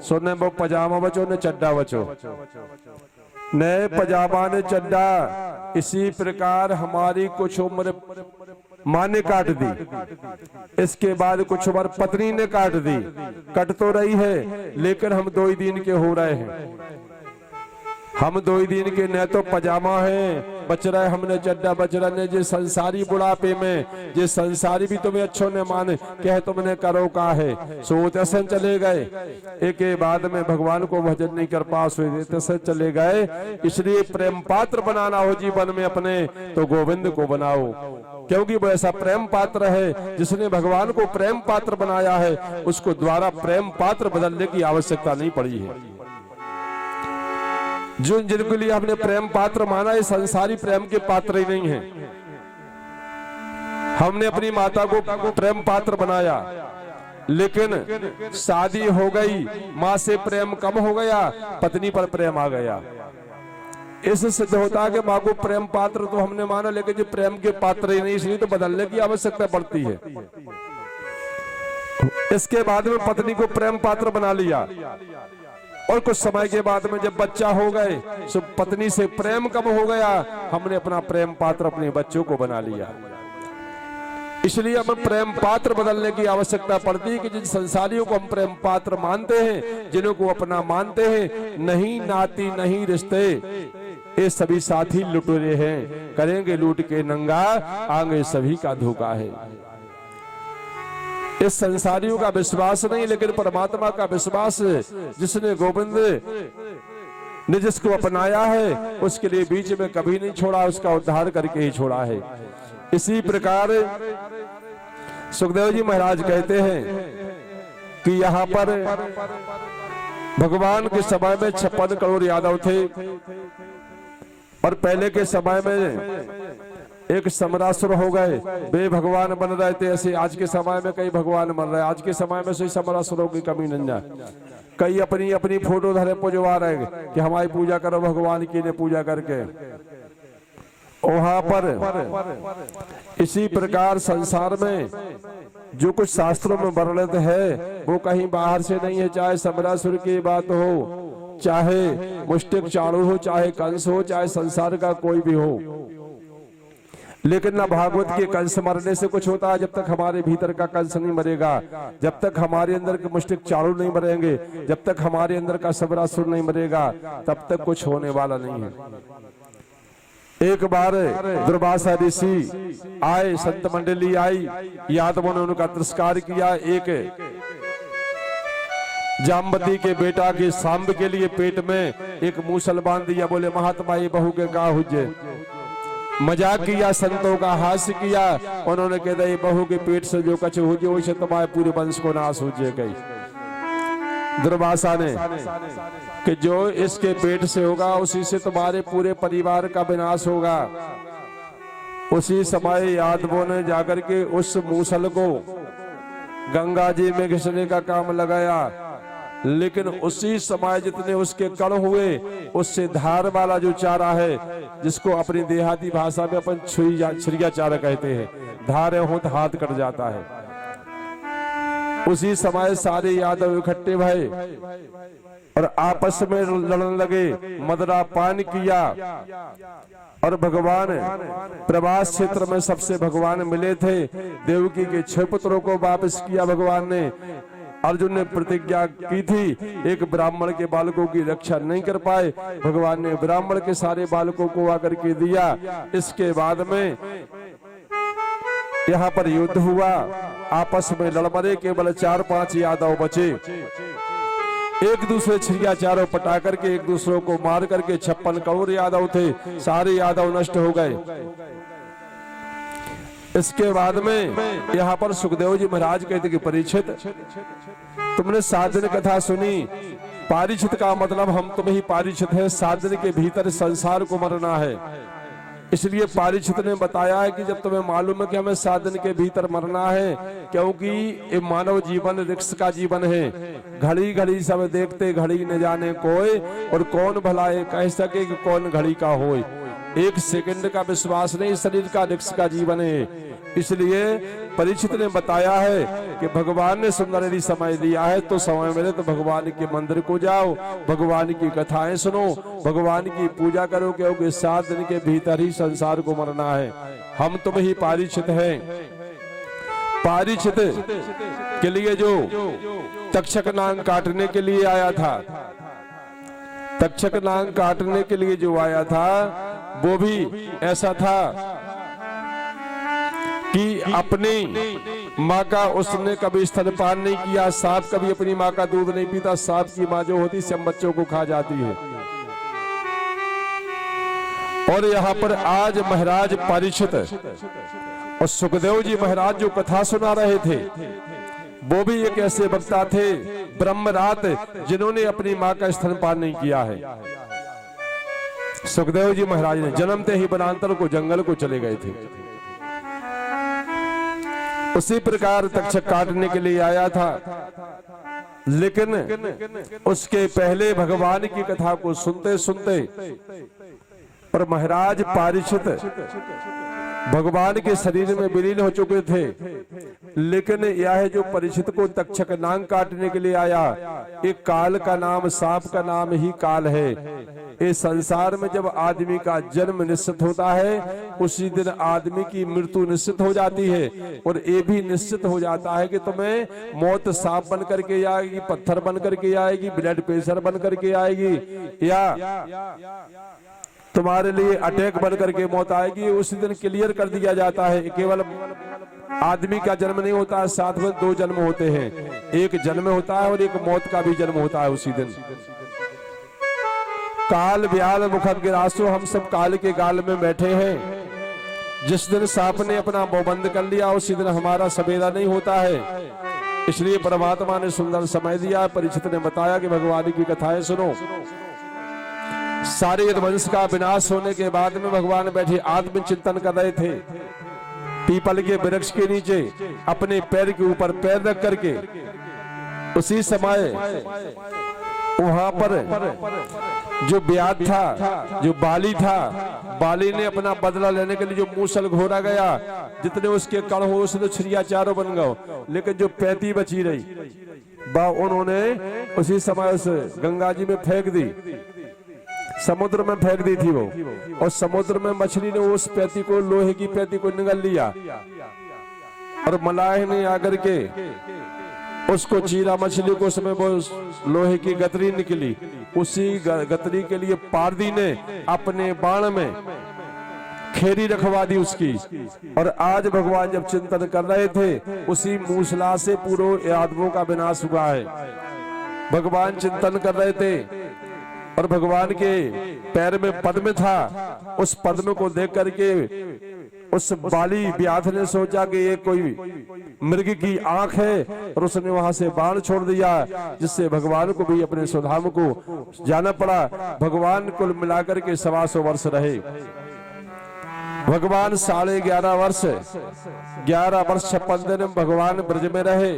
सोने वो पजामा बचो न चड्डा बचो, नए पजामा ने चड्डा। इसी प्रकार हमारी कुछ उम्र माँ ने काट दी, इसके बाद कुछ उम्र पत्नी ने काट दी। कट तो रही है, लेकिन हम 2 ही दिन के हो रहे हैं। हम 2 ही दिन के, न तो पजामा है बच रहा है, हमने चड्डा बच रहा ने। जे संसारी बुढ़ापे में, जे संसारी भी तुम्हें अच्छो ने माने, कह तुमने करो का है, सो तसन चले गए। एक के बाद में भगवान को भजन नहीं कर पास हुए, तसन चले गए। इसलिए प्रेम पात्र बनाना हो जीवन में अपने, तो गोविंद को बनाओ, क्योंकि वो ऐसा प्रेम पात्र है जिसने भगवान को प्रेम पात्र बनाया है, उसको द्वारा प्रेम पात्र बदलने की आवश्यकता नहीं पड़ी है। जो जिनके लिए हमने प्रेम पात्र माना, ये संसारी प्रेम के पात्र ही नहीं है। हमने अपनी माता को प्रेम पात्र बनाया, लेकिन शादी हो गई, माँ से प्रेम कम हो गया, पत्नी पर प्रेम आ गया। इससे सिद्ध होता है कि माँ को प्रेम पात्र तो हमने माना, लेकिन जो प्रेम के पात्र ही नहीं, इसलिए तो बदलने की आवश्यकता पड़ती है। इसके बाद में पत्नी को प्रेम पात्र बना लिया, और कुछ समय के बाद में जब बच्चा हो गए, तो पत्नी से प्रेम कम हो गया, हमने अपना प्रेम पात्र अपने बच्चों को बना लिया। इसलिए हमें प्रेम पात्र बदलने की आवश्यकता पड़ती है कि जिन संसारियों को हम प्रेम पात्र मानते हैं, जिन्हों को अपना मानते हैं, नहीं नाती नहीं रिश्ते, ये सभी साथी लुटेरे हैं, करेंगे लूट के नंगा, आगे सभी का धोखा है। इस संसारियों का विश्वास नहीं, लेकिन परमात्मा का विश्वास, जिसने गोविंद ने जिसको अपनाया है, उसके लिए बीच में कभी नहीं छोड़ा, उसका उद्धार करके ही छोड़ा है। इसी प्रकार सुखदेव जी महाराज कहते हैं कि यहाँ पर भगवान के समय में 56 करोड़ यादव थे, और पहले के समय में एक समरासुर हो गए, वे भगवान बन रहे थे। ऐसे आज के समय में कई भगवान बन रहे हैं। आज के समय में से समरासुरों की कमी नहीं है। कई अपनी अपनी फोटो धरे पुजवा रहे कि हमारी पूजा करो, भगवान की ने पूजा करके। वहां पर इसी प्रकार संसार में जो कुछ शास्त्रों में वर्णित है, वो कहीं बाहर से नहीं है। चाहे समरासुर की बात हो, चाहे मुष्टिक चाणूर हो, चाहे कंस हो, चाहे संसार का कोई भी हो, लेकिन ना भागवत के कंस मरने से कुछ होता है जब तक हमारे भीतर का कंस नहीं मरेगा, जब तक हमारे अंदर के मुष्टिक चाणूर नहीं मरेंगे, जब तक हमारे अंदर का समरासुर नहीं मरेगा, तब तक कुछ होने वाला नहीं है। एक बार दुर्वासा ऋषि आए, संत मंडली आई, यादवों ने उनका तिरस्कार किया। एक जामवती के बेटा के सांब के लिए पेट में एक मूसल बांध दिया, बोले महात्मा ये बहू के का हुज्जे। मजाक किया, संतों का हास्य किया। उन्होंने कह दिया बहू के पेट से जो कछ हो जाए, वैसे तुम्हारे पूरे वंश को नाश हो जाएगा। दुर्वासा ने कि जो इसके पेट से होगा, उसी से तुम्हारे पूरे परिवार का विनाश होगा। उसी समय यादवों ने जाकर के उस मूसल को गंगा जी में घिसने का काम लगाया, लेकिन उसी समय जितने उसके कण हुए, उससे धार वाला जो चारा है, जिसको अपनी देहाती भाषा में अपन छुरिया चारा कहते हैं, धारे हो तो हाथ कट जाता है। उसी समय सारे यादव इकट्ठे भये और आपस में लड़ने लगे, मदरा पान किया। और भगवान प्रवास क्षेत्र में सबसे भगवान मिले थे। देवकी के 6 पुत्रों को वापस किया भगवान ने। अर्जुन ने प्रतिज्ञा की थी, एक ब्राह्मण के बालकों की रक्षा नहीं कर पाए, भगवान ने ब्राह्मण के सारे बालकों को आकर के दिया। इसके बाद में यहाँ पर युद्ध हुआ। आपस में लड़ मरे, केवल 4-5 यादव बचे। एक दूसरे छिड़िया चारों पटा करके एक दूसरों को मार करके 56 करोड़ यादव थे, सारे यादव नष्ट हो गए। इसके बाद में यहाँ पर सुखदेव जी महाराज कहते कि परीक्षित, तुमने 7 दिन कथा सुनी, पारिचित का मतलब हम तुम ही पारिचित है, 7 दिन के भीतर संसार को मरना है। इसलिए पारिचित ने बताया है कि जब तुम्हें मालूम है कि हमें 7 दिन के भीतर मरना है, क्योंकि ये मानव जीवन रिक्स का जीवन है, घड़ी घड़ी सब देखते घड़ी न जाने कोई, और कौन भला ये कह सके कि कौन घड़ी का होए। 1 सेकंड का विश्वास नहीं, शरीर का रिक्स का जीवन है। इसलिए परीक्षित ने बताया है कि भगवान ने सुंदर यदि समय दिया है तो समय मिले तो भगवान के मंदिर को जाओ, भगवान की कथाएं सुनो, भगवान की पूजा करो, क्योंकि 7 दिन के भीतर ही संसार को मरना है। हम तुम ही पारिचित हैं। पारिचित के लिए जो तक्षक नाग काटने के लिए आया था, तक्षक नाग काटने के लिए जो आया था वो भी ऐसा था कि अपनी माँ का उसने कभी स्तनपान नहीं किया। सांप कभी अपनी माँ का दूध नहीं पीता, सांप की माँ जो होती सब बच्चों को खा जाती है। और यहाँ पर आज महाराज परीक्षित और सुखदेव जी महाराज जो कथा सुना रहे थे वो भी एक ऐसे वक्ता थे ब्रह्मरात जिन्होंने अपनी माँ का स्तनपान नहीं किया है। सुखदेव जी महाराज ने जन्मते ही वनांतर को जंगल को चले गए थे। उसी प्रकार तक्षक काटने के लिए आया था, लेकिन उसके पहले भगवान की कथा को सुनते सुनते पर महाराज परीक्षित भगवान के शरीर में विलीन हो चुके थे। लेकिन यह जो परीक्षित को तक्षक नाग काटने के लिए आया, एक काल का नाम, सांप का नाम ही काल है। इस संसार में जब आदमी का जन्म निश्चित होता है उसी दिन आदमी की मृत्यु निश्चित हो जाती है, और ये भी निश्चित हो जाता है कि तुम्हें मौत सांप बन करके आएगी, पत्थर बन करके आएगी, ब्लड प्रेशर बन करके आएगी, या तुम्हारे लिए अटैक बन करके मौत आएगी। उसी दिन क्लियर कर दिया जाता है। केवल आदमी का जन्म नहीं होता है, साथ में 2 जन्म होते हैं, एक जन्म होता है और एक मौत का भी जन्म होता है उसी दिन। काल व्याल मुख गिरासो, हम सब काल के गाल में बैठे हैं। जिस दिन सांप ने अपना मुंह बंद कर लिया उसी दिन हमारा सवेरा नहीं होता है। इसलिए परमात्मा ने सुंदर समय दिया। परीक्षित ने बताया कि भगवान की कथाएं सुनो। सारे वंश का विनाश होने के बाद में भगवान बैठे आत्मचिंतन कर रहे थे। पीपल के वृक्ष के नीचे अपने पैर के ऊपर पैर रख करके उसी समय वहां पर जो ब्याज था, जो बाली था, बाली ने अपना बदला लेने के लिए जो मूसल घोड़ा गया, जितने उसके कण हो उसने छिड़िया चारों बन गए, लेकिन जो 35 बची रही बा उन्होंने उसी समय उस गंगा जी में फेंक दी, समुद्र में फेंक दी थी वो। और समुद्र में मछली ने उस पैती को, लोहे की पैती को निगल लिया, और मलाह ने आकर के उसको चीरा मछली को, उसमें वो लोहे की गतरी निकली। उसी गतरी के लिए पारदी ने अपने बाण में खेरी रखवा दी उसकी। और आज भगवान जब चिंतन कर रहे थे उसी मूसला से पूरे यादवों का विनाश हुआ है। भगवान चिंतन कर रहे थे और भगवान के पैर में पद्म था। उस पद्म को देख करके उस बाली व्याध ने सोचा कि ये कोई मृग की आंख है, और उसने वहां से बाण छोड़ दिया, जिससे भगवान को भी अपने स्वधाम को जाना पड़ा। भगवान कुल मिलाकर के 125 वर्ष रहे। भगवान 11.5 वर्ष, 11 वर्ष 56 दिन भगवान ब्रज में रहे।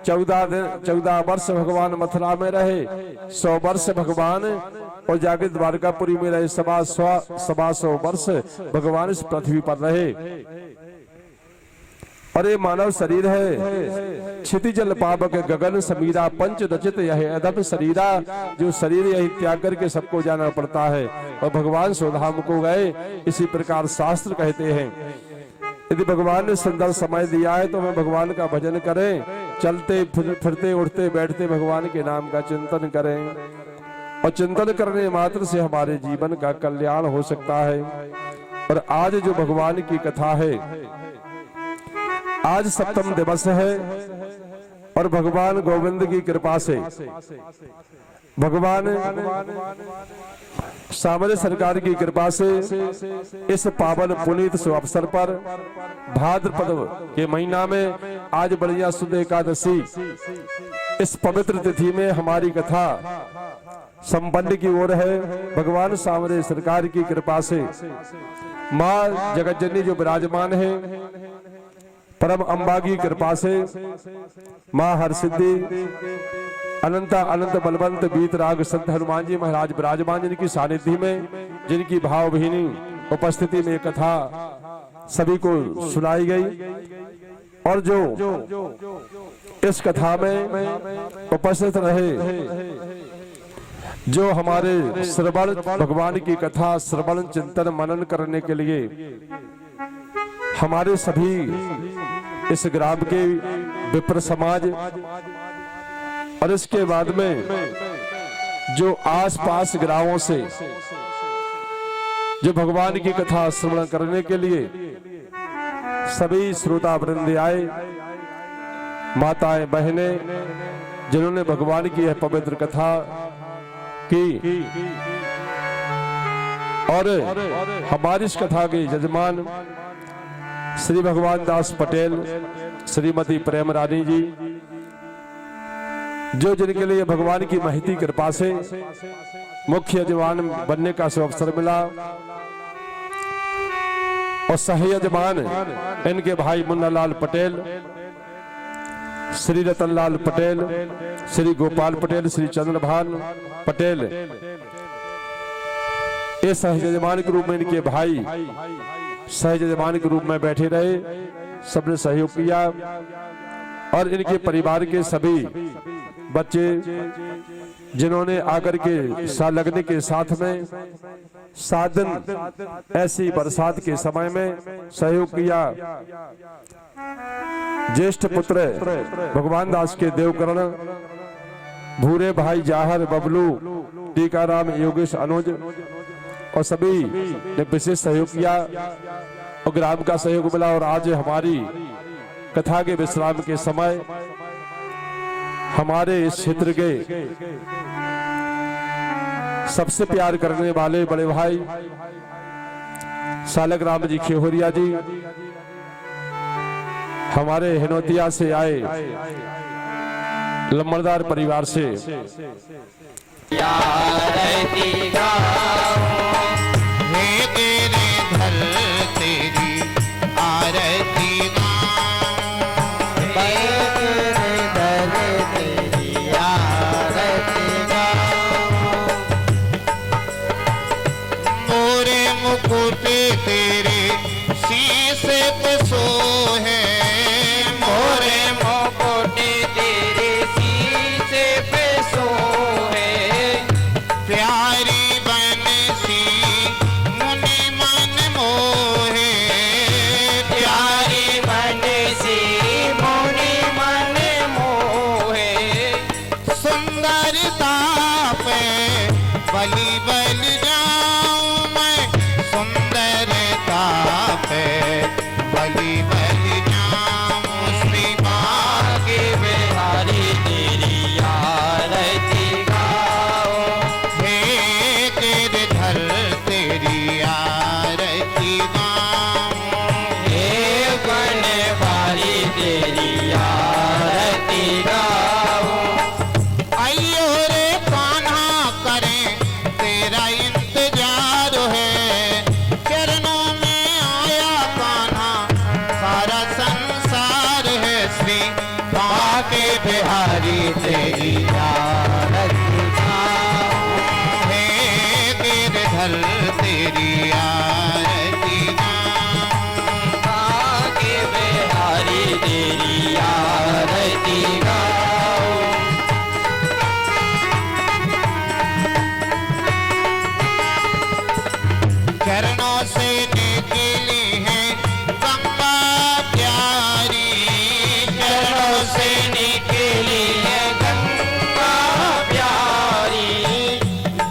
14 वर्ष भगवान मथुरा में रहे। 100 वर्ष भगवान और जाके द्वारकापुरी में रहे। 125 वर्ष भगवान इस पृथ्वी पर रहे। और ये मानव शरीर है, क्षिति जल पावक गगन समीरा, पंच रचित यह अदब शरीरा। जो शरीर यही त्याग करके सबको जाना पड़ता है, और भगवान स्वधाम को गए। इसी प्रकार शास्त्र कहते हैं यदि भगवान ने सुंदर समय दिया है तो हमें भगवान का भजन करें, चलते फिरते उठते बैठते भगवान के नाम का चिंतन करें, और चिंतन करने मात्र से हमारे जीवन का कल्याण हो सकता है। और आज जो भगवान की कथा है, आज सप्तम दिवस है और भगवान गोविंद की कृपा से भगवान सामने सरकार की कृपा से इस पावन पुनीत शुभ अवसर पर भाद्रपद के महीना में आज बढ़िया सुद एकादशी इस पवित्र तिथि में हमारी कथा संपन्न की ओर है। भगवान सामने सरकार की कृपा से माँ जगतजननी जो विराजमान है, परम अम्बा की कृपा से माँ हरसिद्धि अनंत अनंत बलवंत बीतराग संत हनुमान जी महाराज विराजमान, जिनकी सानिध्य में जिनकी भावभीनी उपस्थिति में कथा सभी को सुनाई गई और जो इस कथा में उपस्थित रहे, जो हमारे श्रवण भगवान की कथा श्रवण चिंतन मनन करने के लिए हमारे सभी इस ग्राम के विप्र समाज और इसके बाद में जो आसपास ग्रामों से जो भगवान की कथा श्रवण करने के लिए सभी श्रोता वृंद आए, माताएं बहनें जिन्होंने भगवान की यह पवित्र कथा की और हमारी इस कथा के यजमान श्री भगवान दास पटेल, श्रीमती प्रेम रानी जी, जो जिनके लिए भगवान की महती कृपा से मुख्य यजमान बनने का अवसर मिला और सह यजमान इनके भाई मुन्नालाल पटेल, श्री रतनलाल पटेल, श्री गोपाल पटेल, श्री चंद्रभान पटेल, ये सह यजमान के रूप में इनके भाई सह यजमान के रूप में बैठे रहे, सबने सहयोग किया और इनके परिवार के सभी बच्चे जिन्होंने आकर के साथ लगने के साथ में 7 दिन ऐसी बरसात के समय में सहयोग किया। ज्येष्ठ पुत्र भगवान दास के देवकर्ण, भूरे भाई जाहर, बबलू, टीकाराम, योगेश, अनुज और सभी ने विशेष सहयोग किया और ग्राम का सहयोग मिला। और आज हमारी कथा के विश्राम के समय हमारे इस क्षेत्र के सबसे प्यार करने वाले बड़े भाई सालक राम जी खेहोरिया जी हमारे हिनोतिया से आए लम्बरदार परिवार से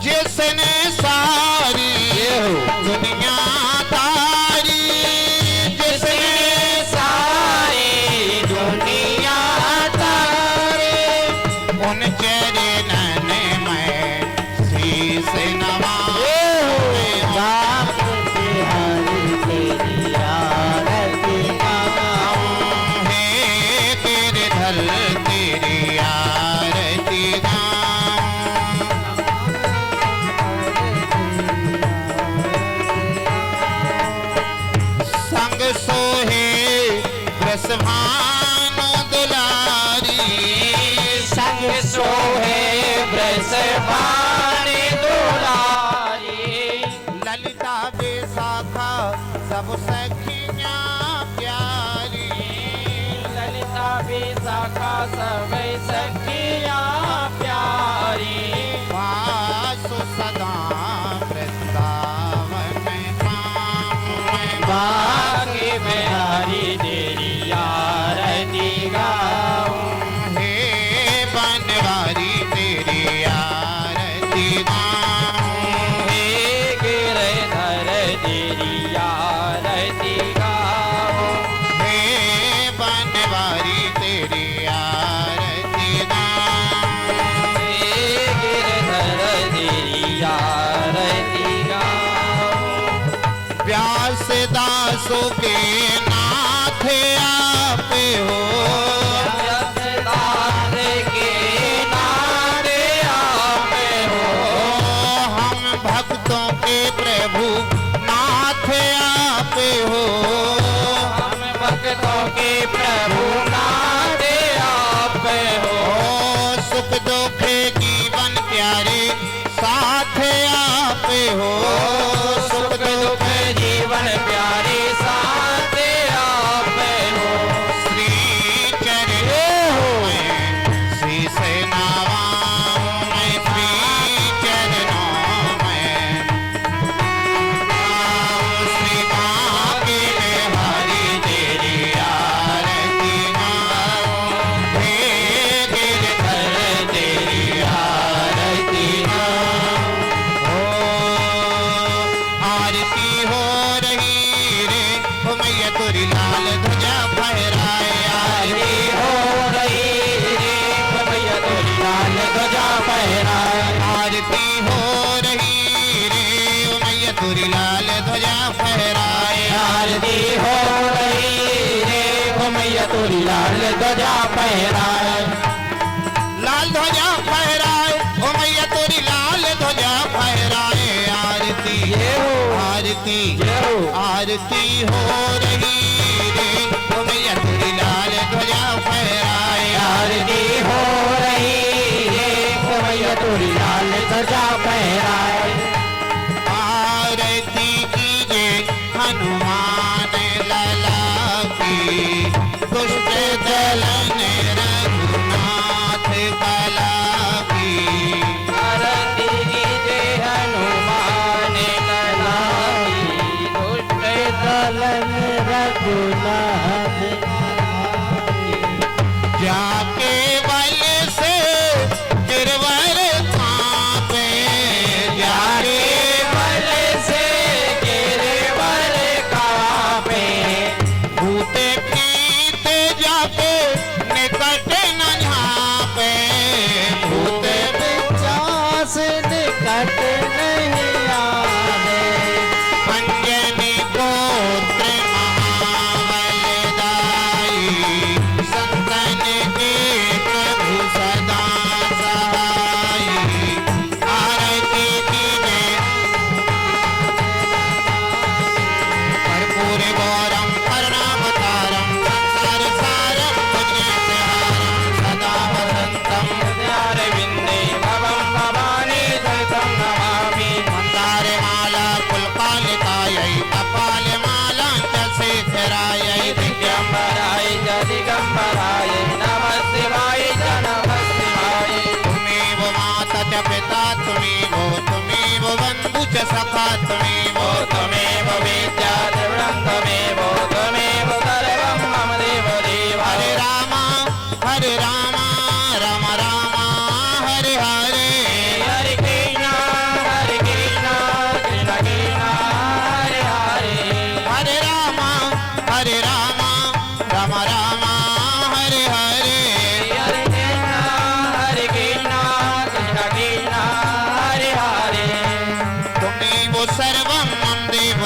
जिसने सारी भानु दुलारी संग सोहे ब्रज भानु दुलारी ललिता विशाखा सब सखियां प्यारी ललिता विशाखा सब सखियां प्यारी वासु सदा वृंदावन में बाकी बिहारी तेरी आरती गाऊं हे बनवारी तेरी आरती गाऊं हे गिरधर तेरी आरती गाऊं हे बनवारी तेरी आरती गाऊं हे गिरधर तेरी आरती गाऊं व्यास दासों के नाथ आप हो व्यासदास के नारे आप हो हम भक्तों के प्रभु नाथ आप हो हम भक्तों के प्रभु नारे आप हो सुख दुख जीवन प्यारे साथ आप हो सुख दुख जीवन प्यारे साथ आप हो श्री चरणों में श्री से नवाऊं मैं श्री चरणों में श्री बांके बिहारी तेरी आरती गाऊं हे गिरधर तेरी आरती गाऊं आरती हो रही रे हो मैया तुरी लाल ध्वजा फहराए आरती आरती हो रही रे भैया तोरी लाल ध्वजा फहराए आरती हो रही रे ओ मैया तुरी लाल ध्वजा फहराए आरती हो रही रे भैया तोरी लाल ध्वजा फहराए लाल ध्वजा फहराए ओ मैया तुरी लाल ध्वजा फहराए आरती ये हो आरती ये हो आरती हो रही रे ओ मैया तुरी लाल ध्वजा फहराए आरती हो रही रे भैया तोरी लाल ध्वजा फहराए आरती कीजे हनुमान लला की दुष्ट दलन रघुनाथ कला की आरती कीजे हनुमान लला की दुष्ट दलन रघुनाथ जाके बल से गिरवर कांपे जाके बल से गिरवर कांपे भूते प्रीत जाके निकट न झांपे भूते पिचास निकट नहीं आवे अंजनी गोत्र महाबलदाई संतन के प्रभु सदा सहाई आरती कीजे कर्पूर गौरम करुणावतारम संसार सारम भुजगेन्द्रहारम सदा वसंतम अरविंदे भवं भवानी दर्शं नमामि मंदार माला पुलकालिकायै कपाल माला च शेखरायै दिगंबराय च दिगंबराय नमः शिवाय च नमः शिवाय तुमेव माता च पिता तुमेव बंधु च सखा तुमेव त्वमेव वेद्या द्रविणं त्वमेव त्वमेव सर्वं मम देव देव हरे रामा राम राम हरे हरे हरे कृष्णा कृष्ण कृष्ण हरे हरे हरे राम राम राम हरे हरे हरे कृष्णा कृष्ण कृष्ण हरे हरे तुमेव सर्वं मम देव